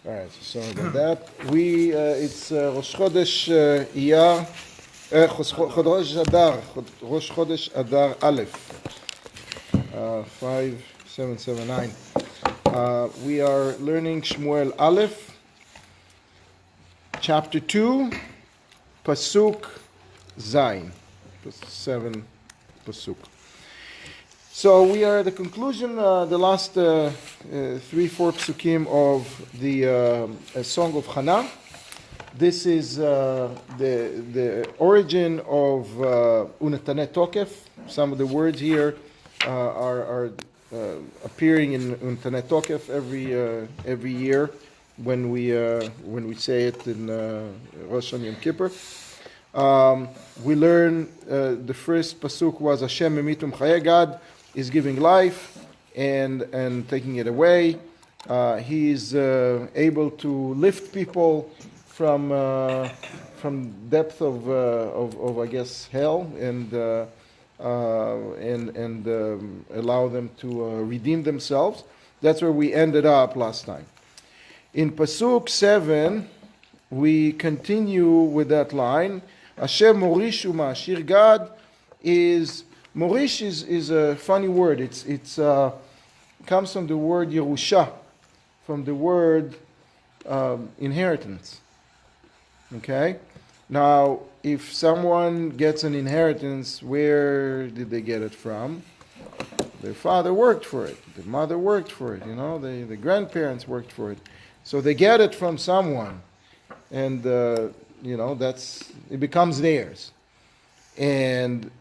All right, so sorry about that. It's Rosh Chodesh Iyar, Chodesh Adar, Rosh Chodesh Adar Aleph, 5779. We are learning Shmuel Aleph, chapter 2, Pasuk Zayin, 7 Pasuk. So we are at the conclusion, the last 3-4 psukim of the Song of Hannah. This is the origin of Unetane Tokef. Some of the words here are appearing in Unetane Tokef every year when we say it in Rosh Hashanah Yom Kippur. We learn the first pasuk was Hashem memitum chayei. God is giving life and taking it away. He is able to lift people from depth of I guess hell and allow them to redeem themselves. That's where we ended up last time. In pasuk 7, we continue with that line. Hashem morish u'ma'ashir. God is Morish is a funny word. It's comes from the word Yerusha, from the word inheritance. Okay? Now, if someone gets an inheritance, where did they get it from? Their father worked for it. The mother worked for it. The grandparents worked for it. So they get it from someone. And, it becomes theirs. And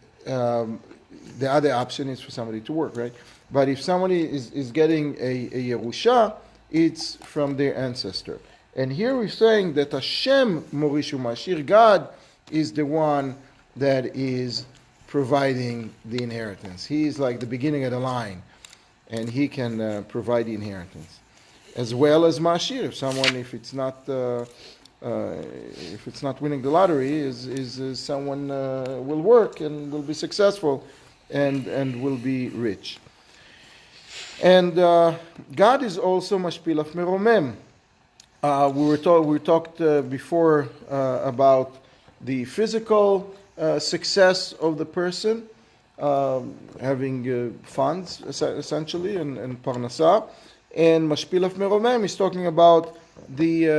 the other option is for somebody to work, right? But if somebody is getting a Yerusha, it's from their ancestor. And here we're saying that Hashem Morishu Mashir, God is the one that is providing the inheritance. He is like the beginning of the line, and he can provide the inheritance. As well as Mashir, if it's not winning the lottery, is someone will work and will be successful and will be rich. And God is also Mashpilaf Meromem. We talked before about the physical success of the person, having funds essentially and parnasah. And Mashpilaf Meromem is talking about the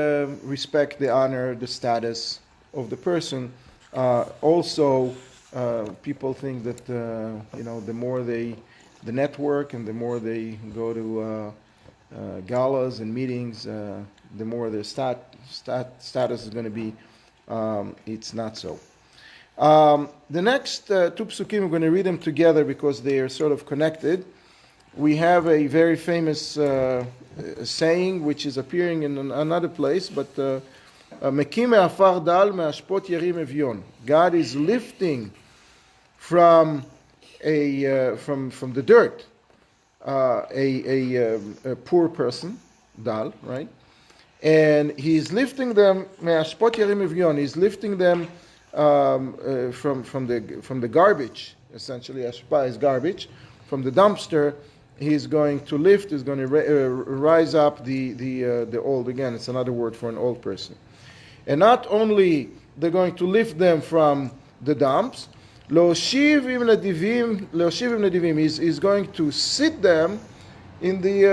respect, the honor, the status of the person. Also, people think that the more the network and the more they go to galas and meetings, the more their status is going to be. It's not so. The next two psukim, we're going to read them together because they are sort of connected. We have a very famous saying which is appearing in another place, but Mekim me'afar dal me'ashpot yerim evyon. God is lifting from the dirt a poor person, dal, right? And he's lifting them me'ashpot yerim evyon. He's lifting them from the garbage. Essentially, ashpa is garbage. From the dumpster, he's going to lift. He's going to rise up the old. Again, it's another word for an old person. And not only they're going to lift them from the dumps, Leoshiv im nedivim, he's going to sit them in the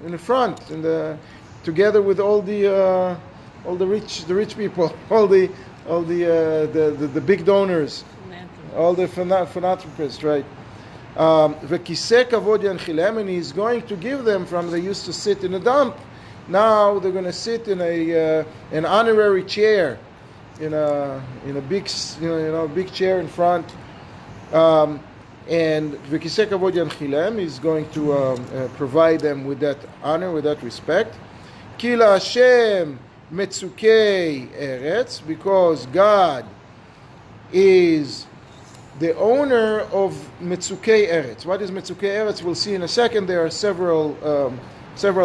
in the front, together with all the rich people, all the big donors, all the philanthropists, right? V'kiseh kavod yanchilem, and he's going to give them from they used to sit in a dump. Now they're going to sit in an honorary chair, in a big big chair in front. And v'kiseh kavod yanchilem, he's going to provide them with that honor, with that respect. Ki la'Hashem metzukei eretz, because God is the owner of Metzukei Eretz. What is Metzukei Eretz? We'll see in a second. There are several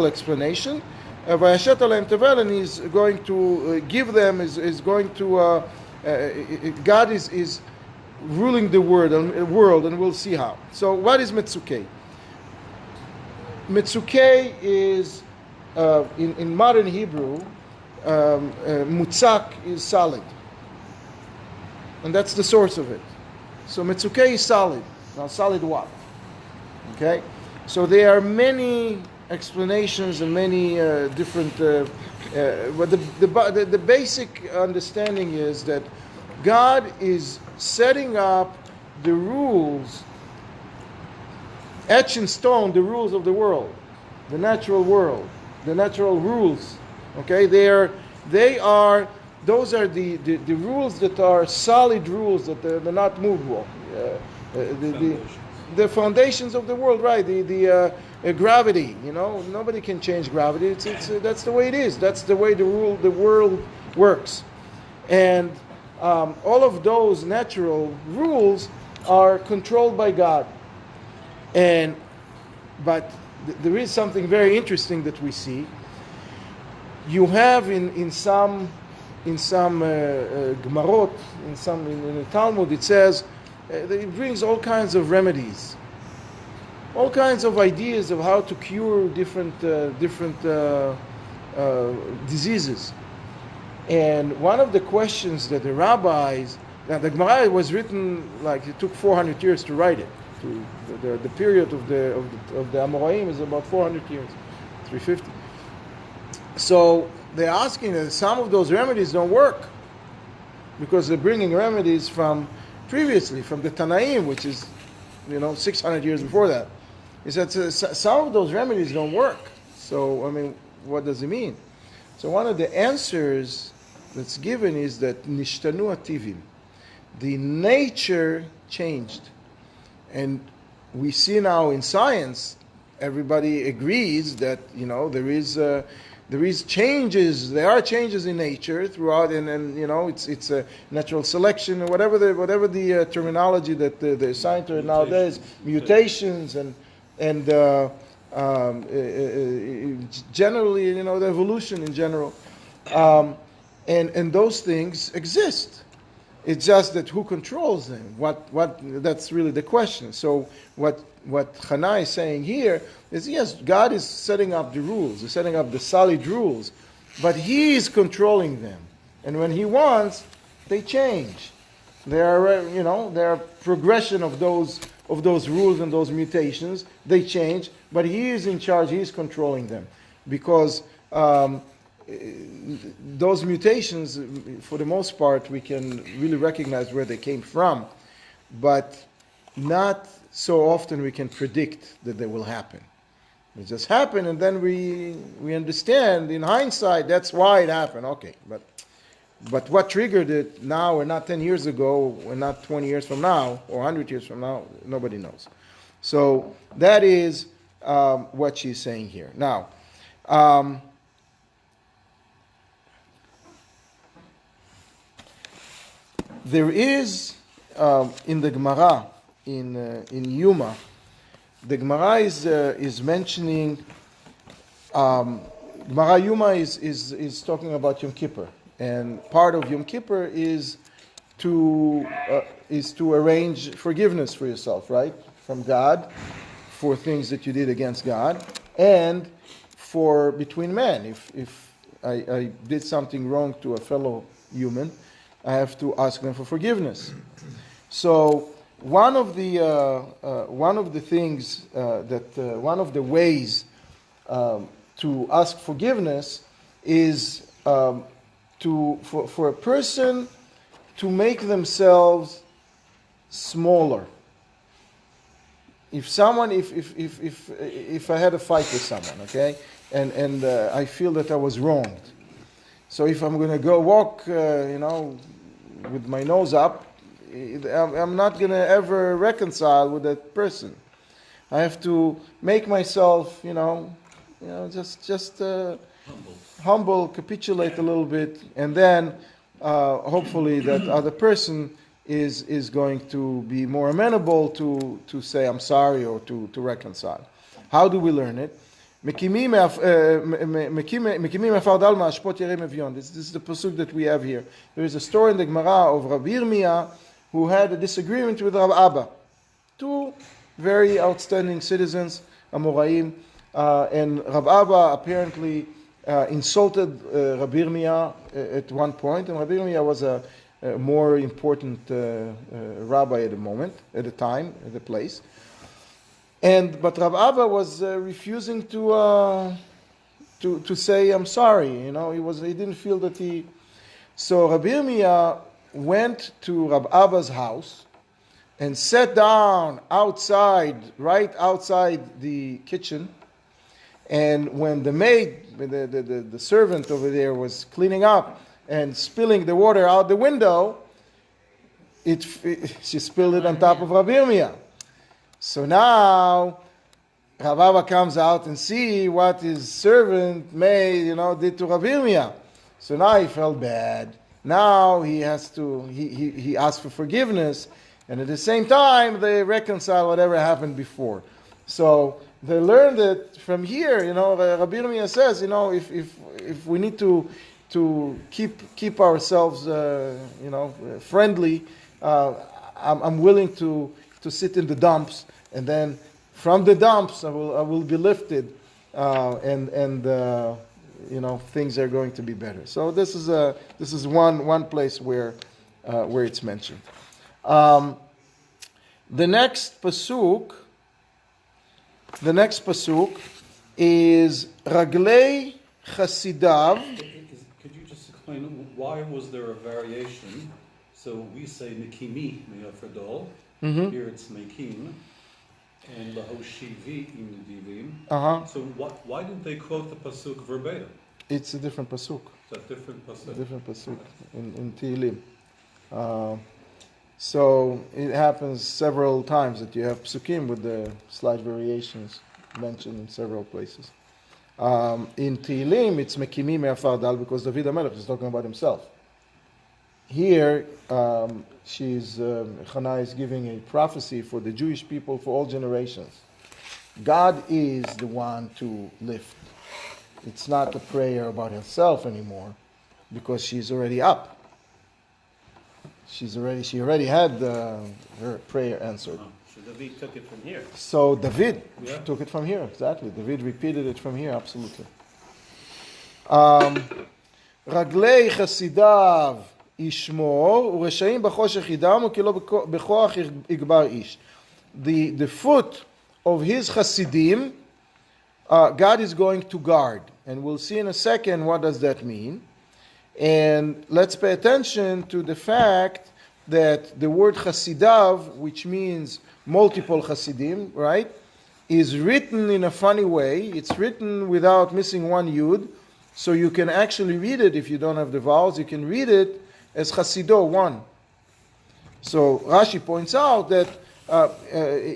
explanations. Vayashet aleim tevel, and he's going to give them. Is going to. God is ruling the world, and we'll see how. So, what is Metzukei? Metzukei is in modern Hebrew, mutzak is solid. And that's the source of it. So metzukeh is solid. Now solid what? Okay? So there are many explanations and many different... but the basic understanding is that God is setting up the rules, etched in stone, the rules of the world, the natural world, the natural rules. Okay? Those are the rules that are solid rules, that they're not movable. The foundations of the world, right? The gravity. Nobody can change gravity. That's the way it is. That's the way the world works. And all of those natural rules are controlled by God. But there is something very interesting that we see. You have in some Gemarot, in the Talmud, it says it brings all kinds of remedies, all kinds of ideas of how to cure different diseases. And one of the questions that the rabbis, now the Gemara was written like it took 400 years to write it. The period of the Amoraim is about 400 years, 350. So they're asking that some of those remedies don't work because they're bringing remedies from previously, from the Tanaim, which is 600 years before that. He said some of those remedies don't work. So what does it mean? So one of the answers that's given is that nishtanu ativim, the nature changed. And we see now in science, everybody agrees that there is changes. There are changes in nature throughout, and it's a natural selection, or whatever the terminology that the scientists nowadays, mutations and generally, the evolution in general, and those things exist. It's just that who controls them? What that's really the question. So what Hannah is saying here is, yes, God is setting up the rules. He's setting up the solid rules, but He is controlling them. And when He wants, they change. There are progression of those rules and those mutations. They change, but He is in charge. He is controlling them, because those mutations, for the most part, we can really recognize where they came from, but not so often we can predict that they will happen. It just happened, and then we understand in hindsight that's why it happened. Okay, but what triggered it now, or not 10 years ago, or not 20 years from now, or 100 years from now, nobody knows. So that is what she's saying here. Now, there is in the Gemara in Yuma, the Gemara is mentioning. Gemara Yuma is talking about Yom Kippur, and part of Yom Kippur is to arrange forgiveness for yourself, right, from God, for things that you did against God, and for between men. If I did something wrong to a fellow human, I have to ask them for forgiveness. So one of the things one of the ways to ask forgiveness is for a person to make themselves smaller. If I had a fight with someone, okay, and I feel that I was wronged, so if I'm going to go walk, with my nose up, I'm not going to ever reconcile with that person. I have to make myself, just humble, capitulate a little bit, and then hopefully that other person is going to be more amenable to say I'm sorry, or to reconcile. How do we learn it? This is the pasuk that we have here. There is a story in the Gemara of Rabbi Yirmiyah who had a disagreement with Rav Abba. Two very outstanding citizens, Amoraim. and Rav Abba apparently insulted Rabbi Yirmiyah at one point, and Rabbi Yirmiyah was a more important rabbi at the time, at the place. But Rav Abba was refusing to say I'm sorry. He didn't feel that he. So Rabbi Yirmiyah went to Rav Abba's house and sat down right outside the kitchen. And when the maid, the servant over there, was cleaning up and spilling the water out the window, she spilled it on top of Rabbi Yirmiyah. So now Rav Abba comes out and see what his servant maid, did to Rabbi Yirmiyah. So now he felt bad. Now he has to, he asked for forgiveness, and at the same time they reconcile whatever happened before. So they learned it from here. Rabbi Yirmiyah says, if we need to keep ourselves, friendly, I'm willing to sit in the dumps, and then from the dumps I will be lifted, and things are going to be better. So this is one place where it's mentioned. The next pasuk is Raglei Chasidav. Could you just explain why was there a variation? So we say Mekimi Me'afredol. Here it's Mekim. And Lahoshivi im Divim. So why didn't they quote the pasuk verbatim? It's a different pasuk. It's a different pasuk. A different pasuk in Tehillim. So it happens several times that you have psukim with the slight variations mentioned in several places. In Tehillim, it's Mekimi Me'afar Dal because David HaMelech is talking about himself. Here, Chana is giving a prophecy for the Jewish people for all generations. God is the one to lift. It's not a prayer about herself anymore, because she's already up. She already had her prayer answered. So David took it from here. So David took it from here, exactly. David repeated it from here, absolutely. Raglei Chasidav Ishmor Ureshayim B'choshech Yidamu Ki lo B'choach Igbar Ish. The foot of his Chasidim, God is going to guard. And we'll see in a second what does that mean. And let's pay attention to the fact that the word Chasidav, which means multiple Chasidim, right, is written in a funny way. It's written without missing one yud. So you can actually read it if you don't have the vowels. You can read it as Chasido, one. So Rashi points out that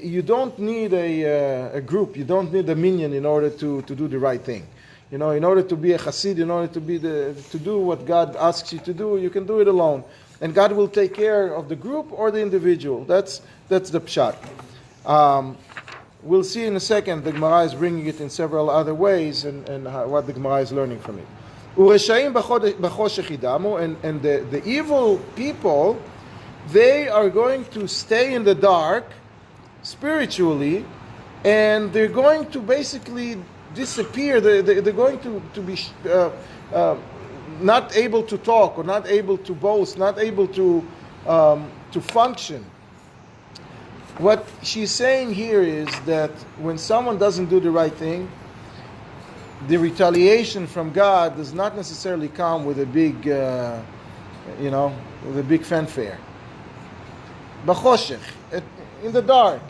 you don't need a group. You don't need a minyan in order to do the right thing. In order to be a Chassid, in order to do what God asks you to do, you can do it alone. And God will take care of the group or the individual. That's the pshat. We'll see in a second, the Gemara is bringing it in several other ways, and what the Gemara is learning from it. Ureshayim b'choshech yidamu, and the evil people, they are going to stay in the dark spiritually, and they're going to basically disappear. They're going to be not able to talk, or not able to boast, not able to function. What she's saying here is that when someone doesn't do the right thing, the retaliation from God does not necessarily come with a big, with a big fanfare. B'choshech, in the dark,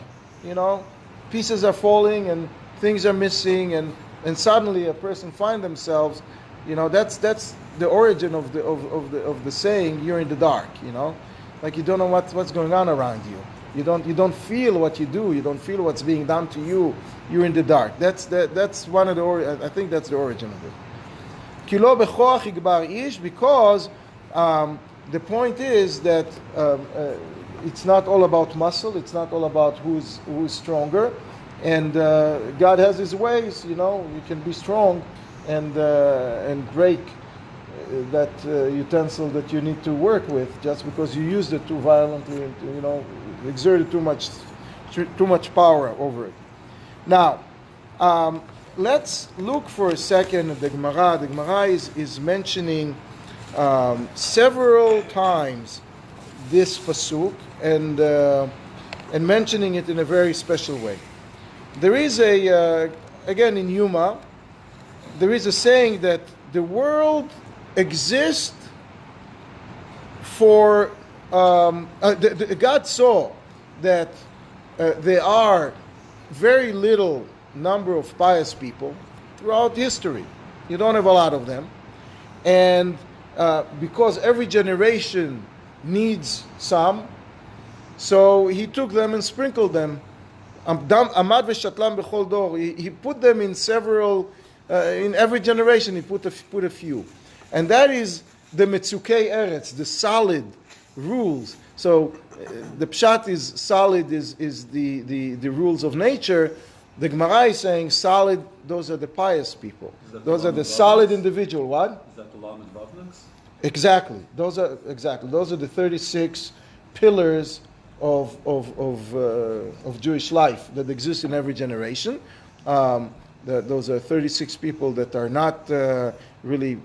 pieces are falling and things are missing, and suddenly a person finds themselves, that's the origin of the saying, you're in the dark, like you don't know what's going on around you. You don't feel what you do. You don't feel what's being done to you. You're in the dark. That's one of the. I think that's the origin of it. Kilo bechoach igbar ish, because the point is that it's not all about muscle. It's not all about who's stronger, and God has His ways. You can be strong and break that utensil that you need to work with just because you used it too violently and exerted too much power over it. Now, let's look for a second at the Gemara. The Gemara is mentioning several times this pasuk and mentioning it in a very special way. There is again in Yuma, there is a saying that the world exists for, God saw that there are very little number of pious people throughout history. You don't have a lot of them. And because every generation needs some, so he took them and sprinkled them. Amad v'shatlam b'chol dor. He put them in several, in every generation he put a few. And that is the metzukei eretz, the solid rules. So the pshat is solid, is the rules of nature. The Gemara is saying solid, those are the pious people. Those are the solid individual. What? Is that the Lamed Vavniks? Exactly. Those are the 36 pillars of Jewish life that exist in every generation. Those are 36 people that are not really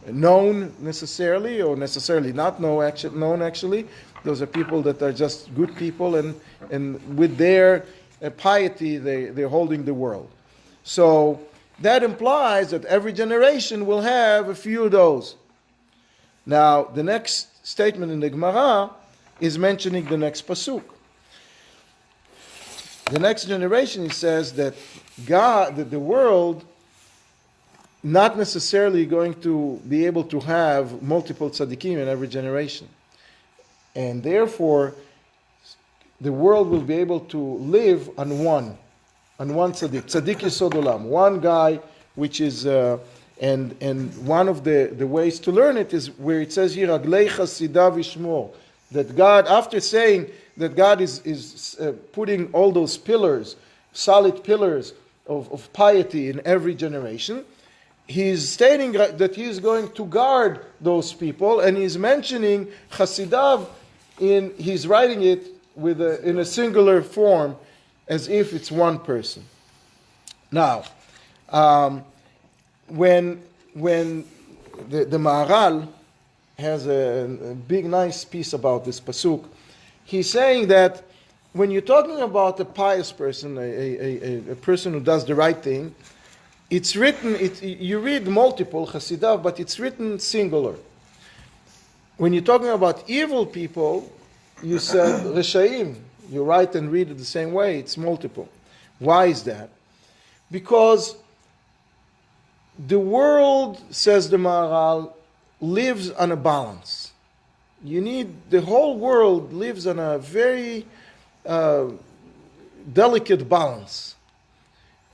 known necessarily, or necessarily not known actually. Those are people that are just good people, and with their piety they're holding the world. So that implies that every generation will have a few of those. Now the next statement in the Gemara is mentioning the next pasuk. The next generation, it says that the world not necessarily going to be able to have multiple tzaddikim in every generation. And therefore, the world will be able to live on one tzaddik. Tzaddik yesod olam. One guy, which is, and one of the ways to learn it is where it says here, Aglei chasidav Shmuel. That God, after saying that God is putting all those pillars, solid pillars of piety in every generation, he's stating that he's going to guard those people, and he's mentioning chasidav, he's writing it in a singular form, as if it's one person. Now, when the Maharal has a big, nice piece about this pasuk, he's saying that when you're talking about a pious person, a person who does the right thing, it's written, you read multiple chasidav, but it's written singular. When you're talking about evil people, you said reshaim. You write and read it the same way, it's multiple. Why is that? Because the world, says the Maharal, lives on a balance. The whole world lives on a very delicate balance.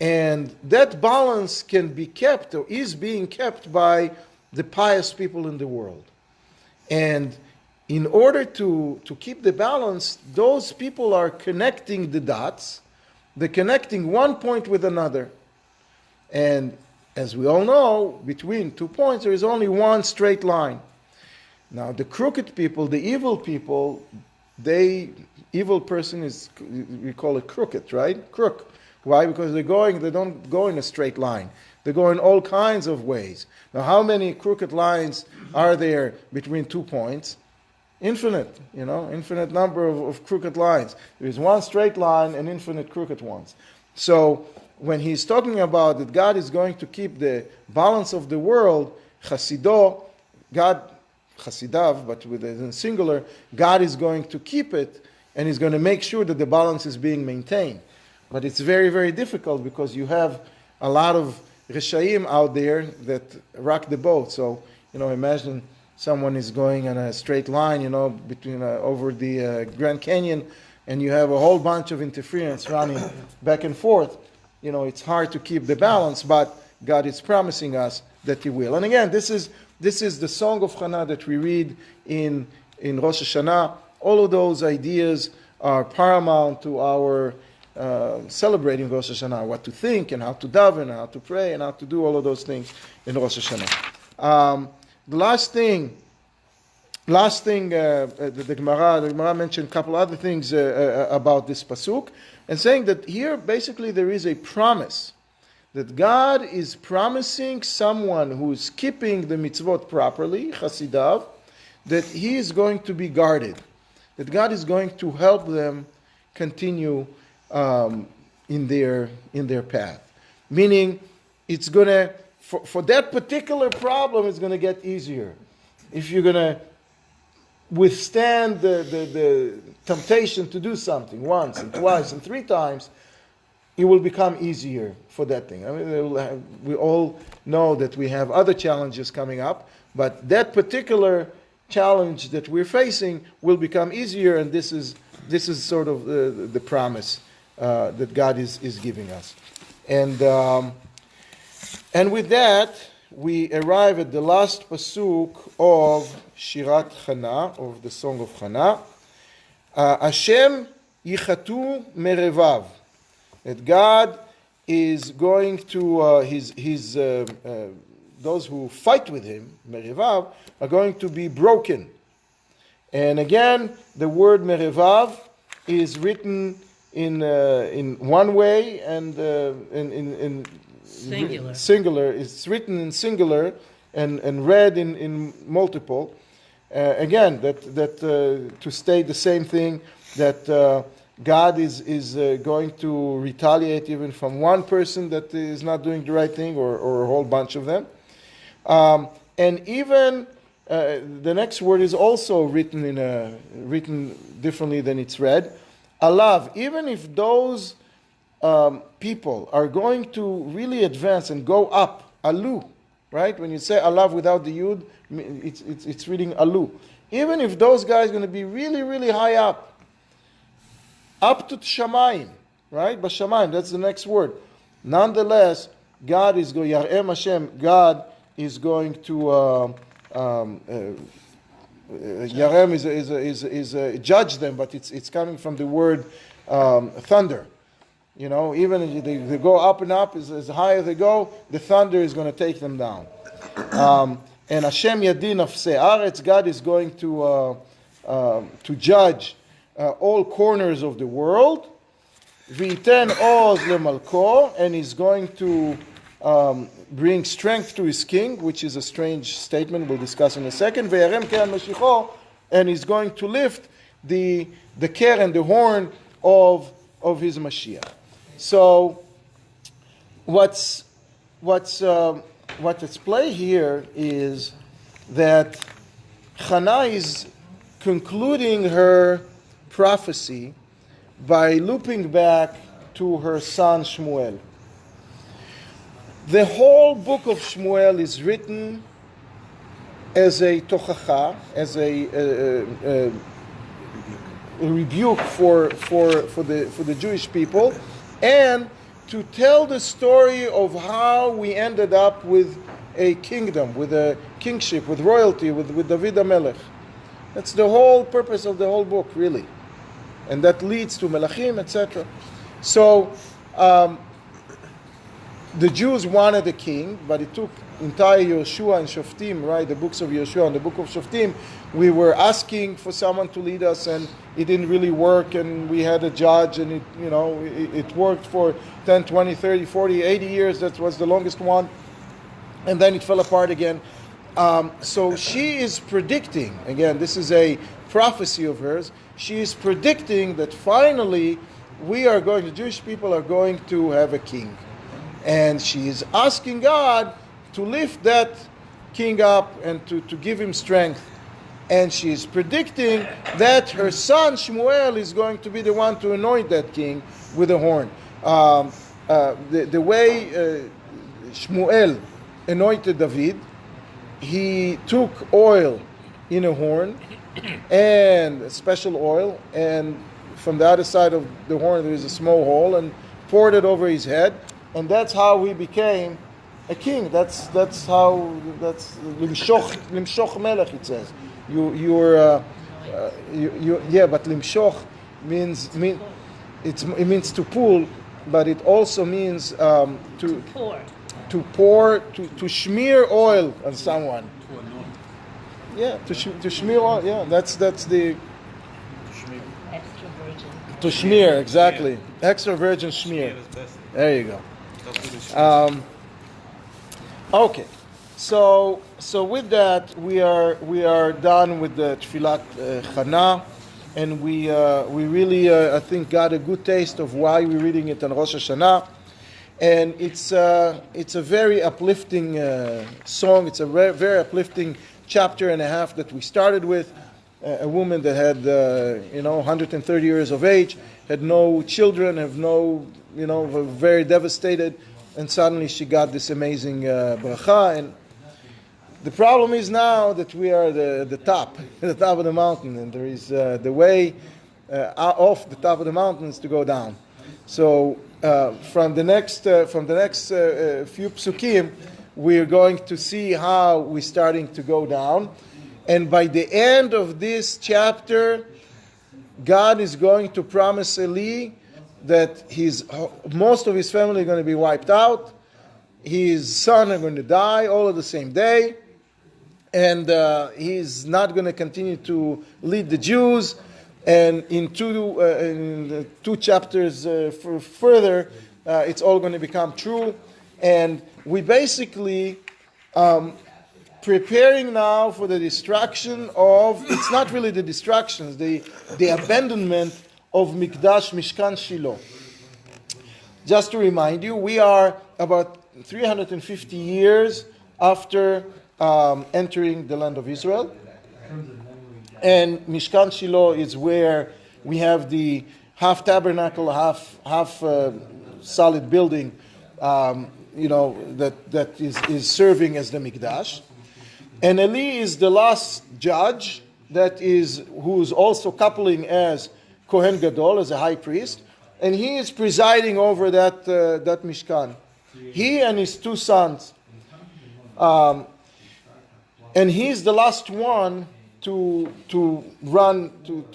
And that balance can be kept, or is being kept, by the pious people in the world. And in order to keep the balance, those people are connecting the dots. They're connecting one point with another. And as we all know, between 2 points, there is only one straight line. Now, the crooked people, the evil people, evil person is, we call it crooked, right? Crook. Why? Because they don't go in a straight line. They go in all kinds of ways. Now, how many crooked lines are there between 2 points? Infinite, infinite number of crooked lines. There is one straight line and infinite crooked ones. So, when he's talking about that God is going to keep the balance of the world, chasidav, but with a singular, God is going to keep it, and he's going to make sure that the balance is being maintained. But it's very, very difficult because you have a lot of reshaim out there that rock the boat. So, imagine someone is going on a straight line, between over the Grand Canyon, and you have a whole bunch of interference running back and forth. It's hard to keep the balance, but God is promising us that He will. And again, this is the song of Chana that we read in Rosh Hashanah. All of those ideas are paramount to our celebrating Rosh Hashanah, what to think and how to daven and how to pray and how to do all of those things in Rosh Hashanah. The last thing, the Gemara mentioned a couple other things about this pasuk, and saying that here basically there is a promise that God is promising someone who's keeping the mitzvot properly, chasidav, that he is going to be guarded, that God is going to help them continue in their path. Meaning, it's going to, for that particular problem, it's going to get easier. If you're going to withstand the temptation to do something once and twice and 3 times, it will become easier for that thing. I mean, we all know that we have other challenges coming up, but that particular challenge that we're facing will become easier, and this is sort of the promise that God is giving us. And with that, we arrive at the last pasuk of Shirat Chana, of the Song of Chana. Hashem yichatu merevav. That God is going to, those who fight with him, merevav, are going to be broken. And again, the word merevav is written in one way, and in singular. It's written in singular and read in multiple. Again, that to state the same thing, that God is going to retaliate even from one person that is not doing the right thing, or a whole bunch of them. And even the next word is also written differently than it's read. Alav, even if those people are going to really advance and go up, alu, right? When you say alav without the yud, it's reading alu. Even if those guys are going to be really, really high up to shamayim, right? Bashamayim, that's the next word. Nonetheless, God is going, Yar'em Hashem, God is going to Yarem is judge them, but it's coming from the word thunder. You know, even if they go up and up, as high as they go, the thunder is going to take them down. And Hashem Yadin Nafsei Aretz, God is going to judge all corners of the world. V'iten oz lemalko, and he's going to bring strength to his king, which is a strange statement we'll discuss in a second. Ve'yarem ke'an mashicho, and he's going to lift the ker and the horn of his Mashiach. So what's at play here is that Chana is concluding her prophecy by looping back to her son Shmuel. The whole book of Shmuel is written as a tochacha, as a rebuke for the Jewish people, and to tell the story of how we ended up with a kingdom, with a kingship, with royalty, with David HaMelech. That's the whole purpose of the whole book, really. And that leads to Melachim, etc. So, the Jews wanted a king, but it took entire Yoshua and Shoftim, right? The books of Yoshua and the book of Shoftim. We were asking for someone to lead us, and it didn't really work, and we had a judge, and it worked for 10, 20, 30, 40, 80 years. That was the longest one. And then it fell apart again. So she is predicting, again, this is a prophecy of hers, she is predicting that finally the Jewish people are going to have a king. And she is asking God to lift that king up and to give him strength. And she is predicting that her son Shmuel is going to be the one to anoint that king with a horn. The way Shmuel anointed David, he took oil in a horn, and a special oil, and from the other side of the horn there is a small hole, and poured it over his head. And that's how he became a king. That's limshoch melech, it says. But limshoch it means to pull, but it also means to pour, to smear oil on someone. Yeah, to smear oil. Yeah, that's the extra virgin. To smear, exactly. Extra virgin smear. There you go. Okay, so with that we are done with the Tfilat Chana, and we really I think got a good taste of why we're reading it on Rosh Hashanah, and it's a very uplifting song. It's a very uplifting chapter and a half that we started with. A woman that had 130 years of age, had no children, very devastated. And suddenly she got this amazing bracha. And the problem is now that we are the top, the top of the mountain, and there is the way off the top of the mountains to go down. So from the next few psukim, we're going to see how we're starting to go down. And by the end of this chapter, God is going to promise Eli that most of his family are going to be wiped out. His son are going to die all of the same day. And he's not going to continue to lead the Jews. And in two chapters further, it's all going to become true. And we basically preparing now for the destruction of, it's not really the destructions, the abandonment of Mikdash, Mishkan Shiloh. Just to remind you, we are about 350 years after entering the land of Israel. And Mishkan Shiloh is where we have the half tabernacle, half solid building, that is serving as the Mikdash. And Eli is the last judge who's also coupling as Kohen Gadol, as a high priest, and he is presiding over that Mishkan. He and his two sons, and he's the last one to run that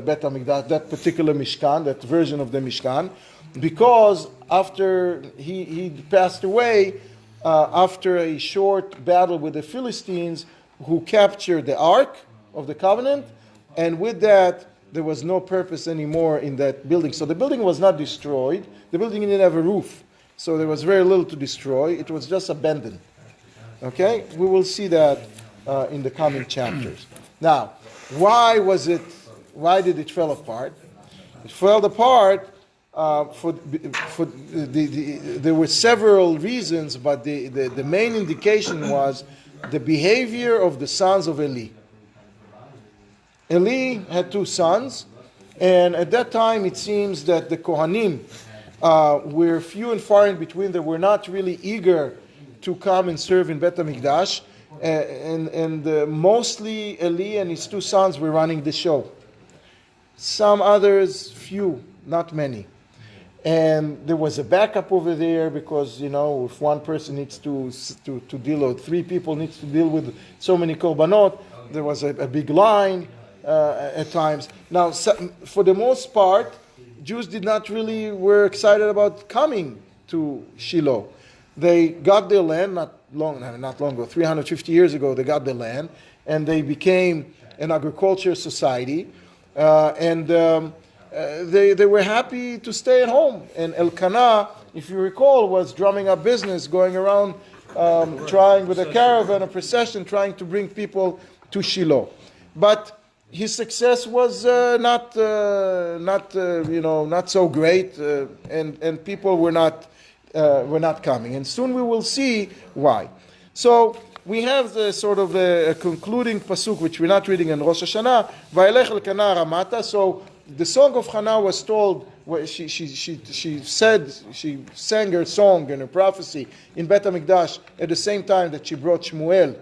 Bet HaMikdash, that particular Mishkan, that version of the Mishkan, because after he passed away, after a short battle with the Philistines, who captured the Ark of the Covenant, and with that, there was no purpose anymore in that building. So the building was not destroyed. The building didn't have a roof. So there was very little to destroy. It was just abandoned. Okay? We will see that in the coming chapters. Now, why did it fall apart? It fell apart there were several reasons, but the main indication was the behavior of the sons of Eli. Eli had two sons, and at that time it seems that the Kohanim were few and far in between. They were not really eager to come and serve in Bet HaMikdash, and mostly Eli and his two sons were running the show. Some others, few, not many. And there was a backup over there because, if one person needs to deal with, three people needs to deal with so many korbanot, there was a big line at times. Now, for the most part, Jews did not really were excited about coming to Shiloh. They got their land not long ago, 350 years ago. They got the land, and they became an agriculture society, they were happy to stay at home. And Elkanah, if you recall, was drumming up business, going around trying with a caravan, a procession, trying to bring people to Shiloh. But his success was not so great, and people were not coming. And soon we will see why. So we have the sort of a concluding pasuk, which we're not reading in Rosh Hashanah. Vayelech Elkanah Ramata. So the song of Hannah was told. She sang her song and her prophecy in Bet HaMikdash at the same time that she brought Shmuel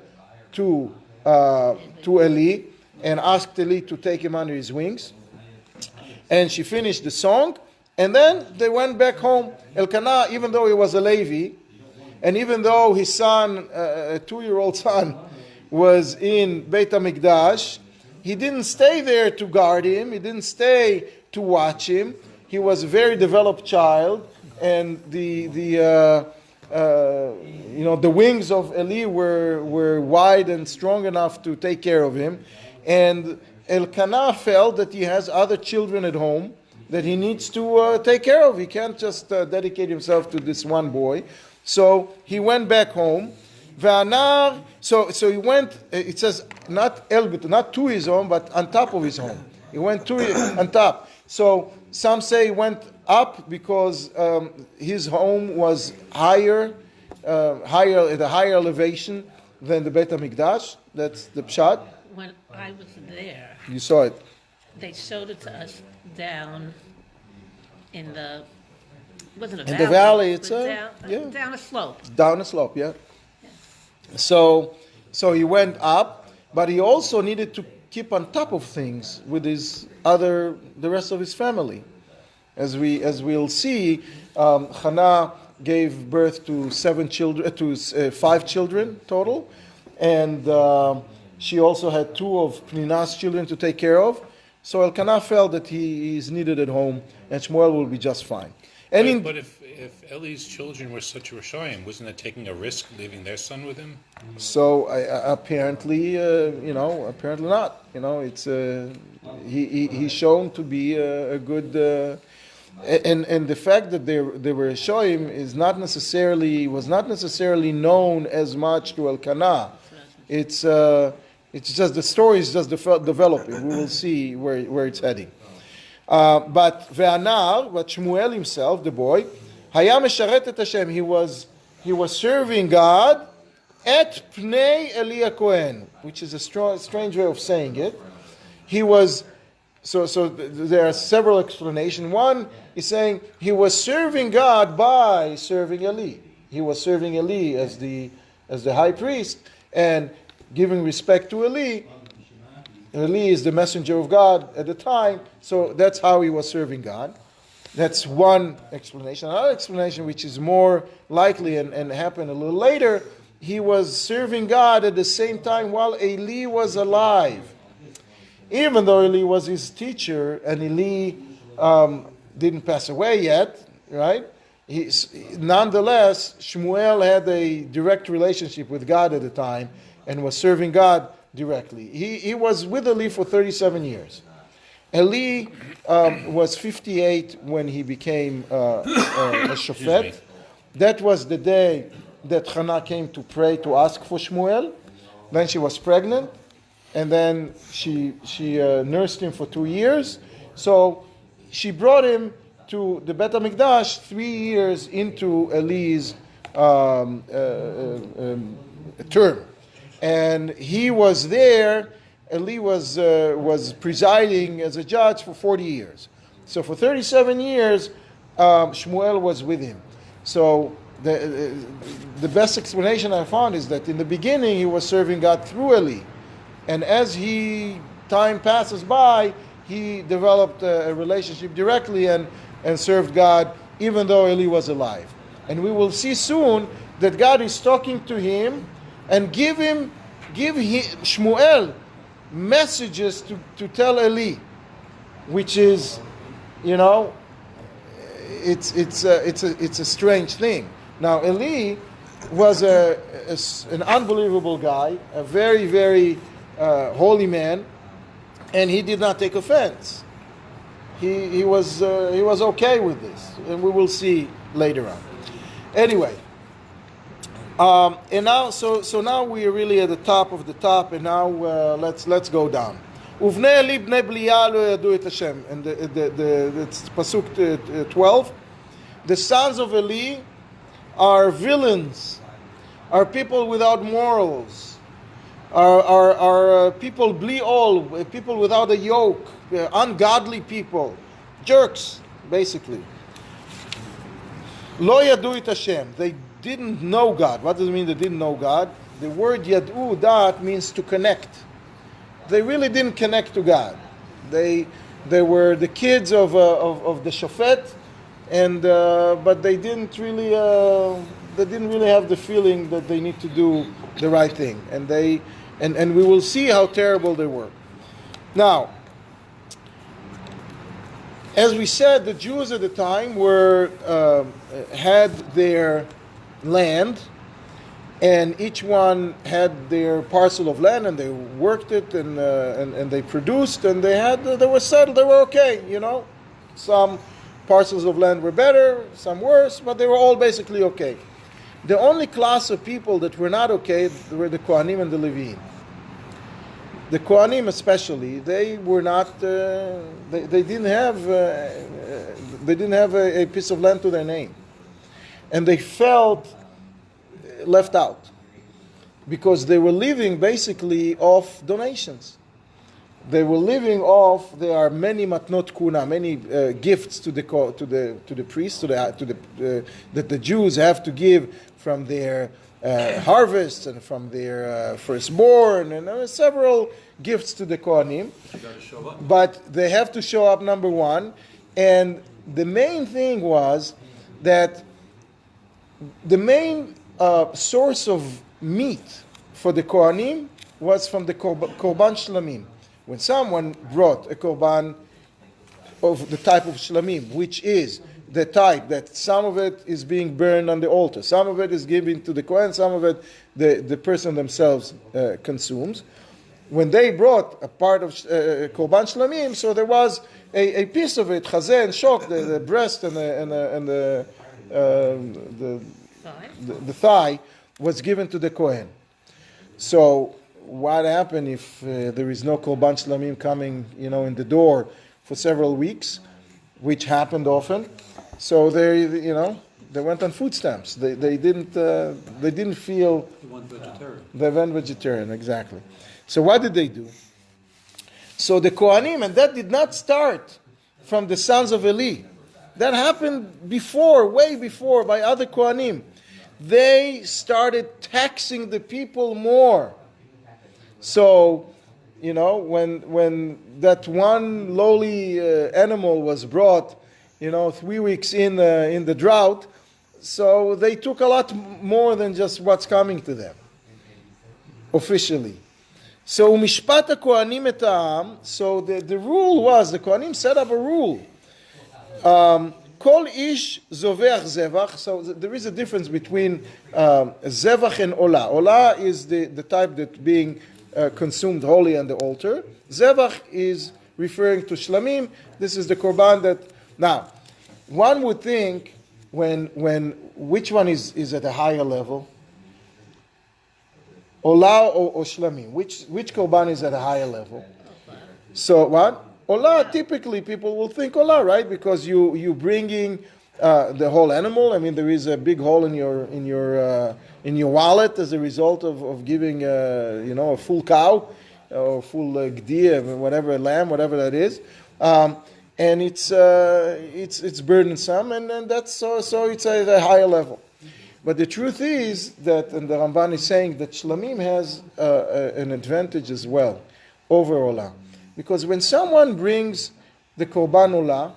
to Eli and asked Eli to take him under his wings. And she finished the song, and then they went back home. Elkanah, even though he was a Levi, and even though his son, a 2-year-old son, was in Beit HaMikdash, he didn't stay there to guard him. He didn't stay to watch him. He was a very developed child, and the wings of Eli were wide and strong enough to take care of him. And Elkanah felt that he has other children at home that he needs to take care of. He can't just dedicate himself to this one boy. So he went back home. So he went, it says, not to his home, but on top of his home. He went on top. So some say he went up because his home was higher at a higher elevation than the Beit HaMikdash. That's the pshat. When I was there, You saw it. they showed it to us down in the, wasn't a In valley. the valley, but it's down a slope. Down the slope, yeah. So he went up, but he also needed to keep on top of things with the rest of his family. As we'll see, Hannah gave birth to 5 children total, and she also had 2 of Pnina's children to take care of. So Elkanah felt that he is needed at home, and Shmuel will be just fine. But if Eli's children were such a Rishayim, wasn't it taking a risk leaving their son with him? So apparently, apparently not. It's he's shown to be a good, and the fact that they were Rishayim was not necessarily known as much to Elkanah. It's just the story is just developing. We will see where it's heading. But Shmuel himself, the boy, היה משרת את Hashem. He was serving God at Pnei Eli HaKohen, which is a strange way of saying it. He was, so there are several explanations. One is saying he was serving God by serving Eli. He was serving Eli as the high priest and giving respect to Eli. Eli is the messenger of God at the time, so that's how he was serving God. That's one explanation. Another explanation, which is more likely and happened a little later, he was serving God at the same time while Eli was alive. Even though Eli was his teacher and Eli didn't pass away yet, right? Nonetheless, Shmuel had a direct relationship with God at the time and was serving God directly. He was with Eli for 37 years. Eli was 58 when he became a shofet. That was the day that Hannah came to pray to ask for Shmuel. Then she was pregnant, and then she nursed him for 2 years. So she brought him to the Beit HaMikdash 3 years into Eli's term. And he was there. Eli was presiding as a judge for 40 years. So for 37 years, Shmuel was with him. So the best explanation I found is that in the beginning he was serving God through Eli. And as time passes by, he developed a relationship directly and served God even though Eli was alive. And we will see soon that God is talking to him and give Shmuel messages to tell Eli, which is, it's a strange thing. Now Eli was an unbelievable guy, a very, very holy man, and he did not take offense. He was okay with this, and we will see later on. Anyway. And now, so now we are really at the top of the top, and now let's go down. Uvnei Eli bnei Blia lo yadu et Hashem, and it's pasuk 12. The sons of Eli are villains, are people without morals, are people bli'ol, people without a yoke, ungodly people, jerks, basically. Lo yadu et Hashem. They didn't know God. What does it mean they didn't know God? The word yad'u dat means to connect. They really didn't connect to God. They were the kids of the shofet, and but they didn't really have the feeling that they need to do the right thing, and we will see how terrible they were. Now, as we said, the Jews at the time had their land, and each one had their parcel of land, and they worked it, and they produced, and they were settled, they were okay, Some parcels of land were better, some worse, but they were all basically okay. The only class of people that were not okay were the Kohanim and the Leviim. The Kohanim especially, they were not, they didn't have a piece of land to their name. And they felt left out because they were living basically off donations. They were living off. There are many matnot kuna, many gifts to the priests, that the Jews have to give from their harvests and from their firstborn, and there are several gifts to the Kohanim. But they have to show up, number one, and the main thing was that the main source of meat for the Kohanim was from the Korban Shlamim. When someone brought a Korban of the type of Shlamim, which is the type that some of it is being burned on the altar, some of it is given to the Kohen, some of it the person themselves consumes. When they brought a part of Korban Shlamim, so there was a piece of it, chazeh and shok, the breast and the thigh was given to the Kohen. So what happened if there is no Korban Shlamim coming, in the door for several weeks, which happened often? So they went on food stamps. They didn't feel. They went vegetarian. They went vegetarian, exactly. So what did they do? So the Kohanim, and that did not start from the sons of Eli. That happened before, way before, by other Kohanim. They started taxing the people more. So, when that one lowly animal was brought, 3 weeks in the drought, so they took a lot more than just what's coming to them, officially. So, Mishpat HaKohanim et ha'am, so the rule was, the Kohanim set up a rule. Kol ish zoveach zevach. So there is a difference between zevach and olah. Olah is the type that being consumed wholly on the altar. Zevach is referring to shlamim. This is the korban that. Now, one would think when which one is at a higher level? Olah or shlamim? Which korban is at a higher level? So what? Olah, typically people will think Olah, right? Because you bringing the whole animal. I mean, there is a big hole in your wallet as a result of giving a full cow or full gdi, whatever, lamb, whatever that is, and it's burdensome, and that's so it's at a higher level. But the truth is that, and the Ramban is saying that shlamim has an advantage as well over Olah. Because when someone brings the Korban Olah,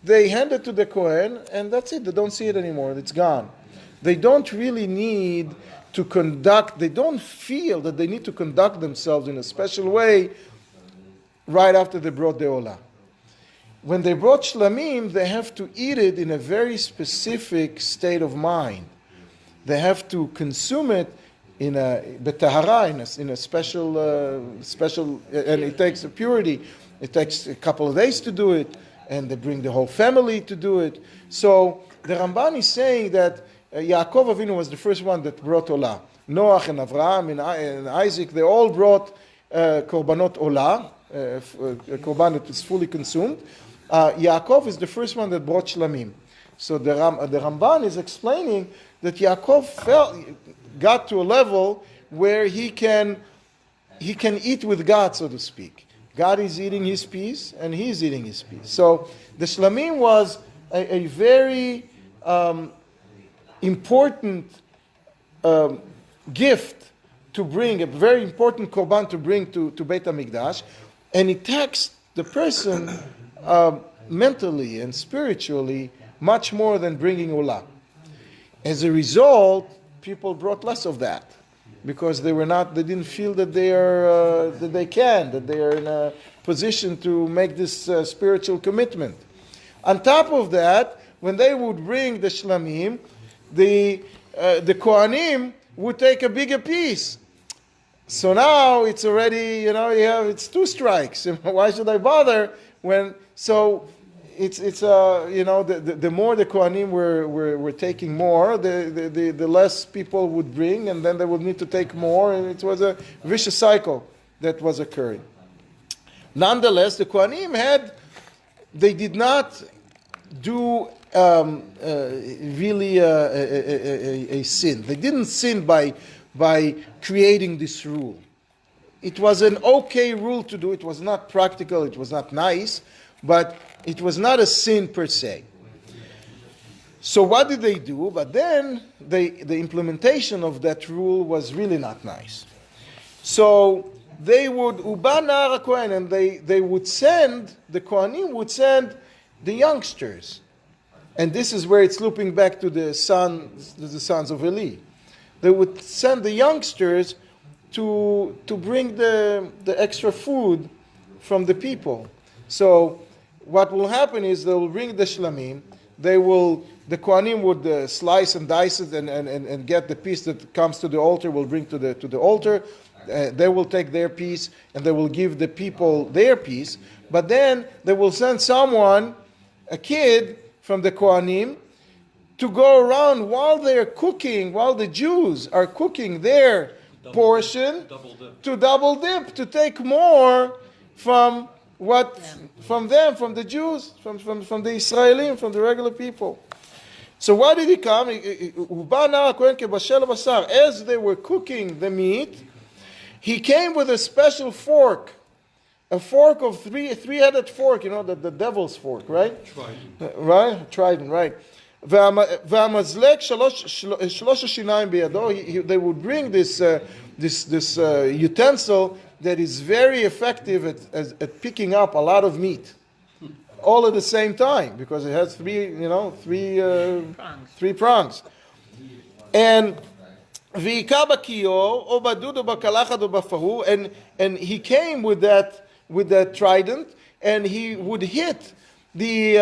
they hand it to the Kohen, and that's it. They don't see it anymore. It's gone. They don't really need to they don't feel that they need to conduct themselves in a special way right after they brought the Olah. When they brought Shlamim, they have to eat it in a very specific state of mind. They have to consume it in a betahara, in a special, and it takes a purity. It takes a couple of days to do it, and they bring the whole family to do it. So the Ramban is saying that Yaakov Avinu was the first one that brought Olah. Noach and Avraham and Isaac, they all brought korbanot Olah, a korban that was fully consumed. Yaakov is the first one that brought Shlamim. So the Ramban is explaining that Yaakov got to a level where he can eat with God, so to speak. God is eating his piece, and he's eating his piece. So the shlamim was a very important gift to bring, a very important korban to bring to Beit HaMikdash, and it taxed the person mentally and spiritually much more than bringing Olah. As a result, people brought less of that because they didn't feel that they are that they are in a position to make this spiritual commitment. On top of that, when they would bring the shlamim, the kohanim would take a bigger piece. So now it's already, it's two strikes. Why should I bother when? So the more the Kohanim were taking more, the less people would bring, and then they would need to take more, and it was a vicious cycle that was occurring. Nonetheless, the Kohanim they did not do really a sin. They didn't sin by creating this rule. It was an okay rule to do. It was not practical. It was not nice, but it was not a sin per se. So what did they do? But then the implementation of that rule was really not nice. So they would Uba Nahar HaKohen, and they would send, the Kohanim would send the youngsters. And this is where it's looping back to the sons of Eli. They would send the youngsters to bring the extra food from the people. So what will happen is they will bring the shlamim. The Kohanim would slice and dice it and get the piece that comes to the altar, will bring to the altar. They will take their piece and they will give the people their piece. But then they will send someone, a kid from the Kohanim, to go around while they're cooking, while the Jews are cooking their portion, to double dip, to take more from them, from the Jews, from the Israelim, from the regular people. So why did he come? As they were cooking the meat, he came with a special fork, a fork of three-headed fork, the devil's fork, right? Trident. Right? Trident, right. והמזלג שלוש השיניים בידו. They would bring this utensil that is very effective at picking up a lot of meat, all at the same time, because it has three prongs. And והיכה בכיור, או בדוד או בקלחת או בפהו, and he came with that trident, and he would hit the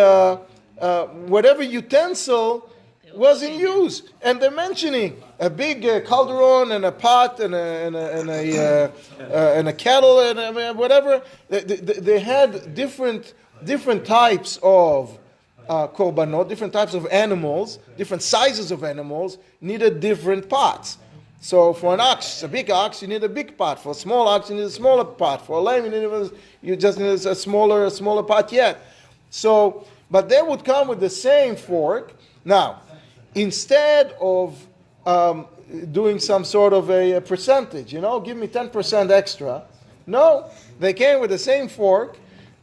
whatever utensil was in use. And they're mentioning a big cauldron and a pot and a kettle and whatever. They had different types of korbanot, different types of animals, different sizes of animals, needed different pots. So for an ox, a big ox, you need a big pot. For a small ox, you need a smaller pot. For a lamb, you just need a smaller pot yet. So, but they would come with the same fork. Now, instead of doing some sort of a percentage, give me 10% extra. No, they came with the same fork.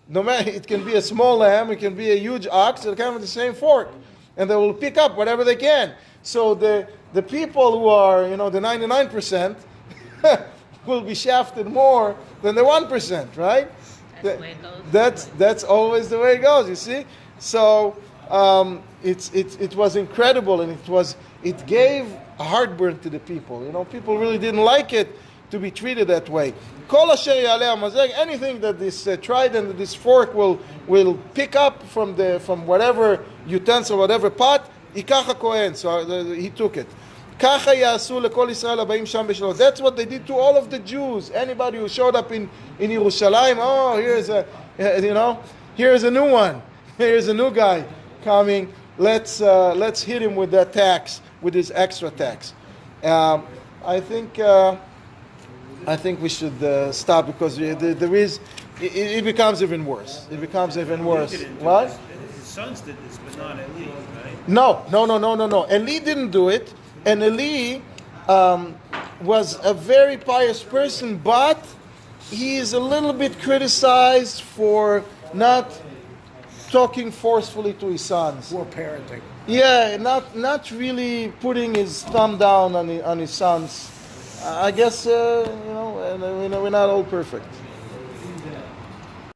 No matter, it can be a small lamb, it can be a huge ox, they'll come with the same fork. And they will pick up whatever they can. So the people who are, the 99% will be shafted more than the 1%, right? That's the way it goes. That's always the way it goes, you see? So it was incredible, and it gave a heartburn to the people. People really didn't like it to be treated that way. Anything that this trident, this fork will pick up from whatever utensil, whatever pot, ייקח הכהן. So he took it. ככה יעשו לכל ישראל הבאים שם בשלום. That's what they did to all of the Jews. Anybody who showed up in Yerushalayim, here's a new one. Here's a new guy coming. Let's hit him with that tax, with his extra tax. I think we should stop, because it becomes even worse. It becomes even worse. What? His sons did this, but not Eli, right? No. Eli didn't do it, and Eli was a very pious person, but he is a little bit criticized for not talking forcefully to his sons. Poor parenting. Yeah, not really putting his thumb down on his sons. I guess we're not all perfect.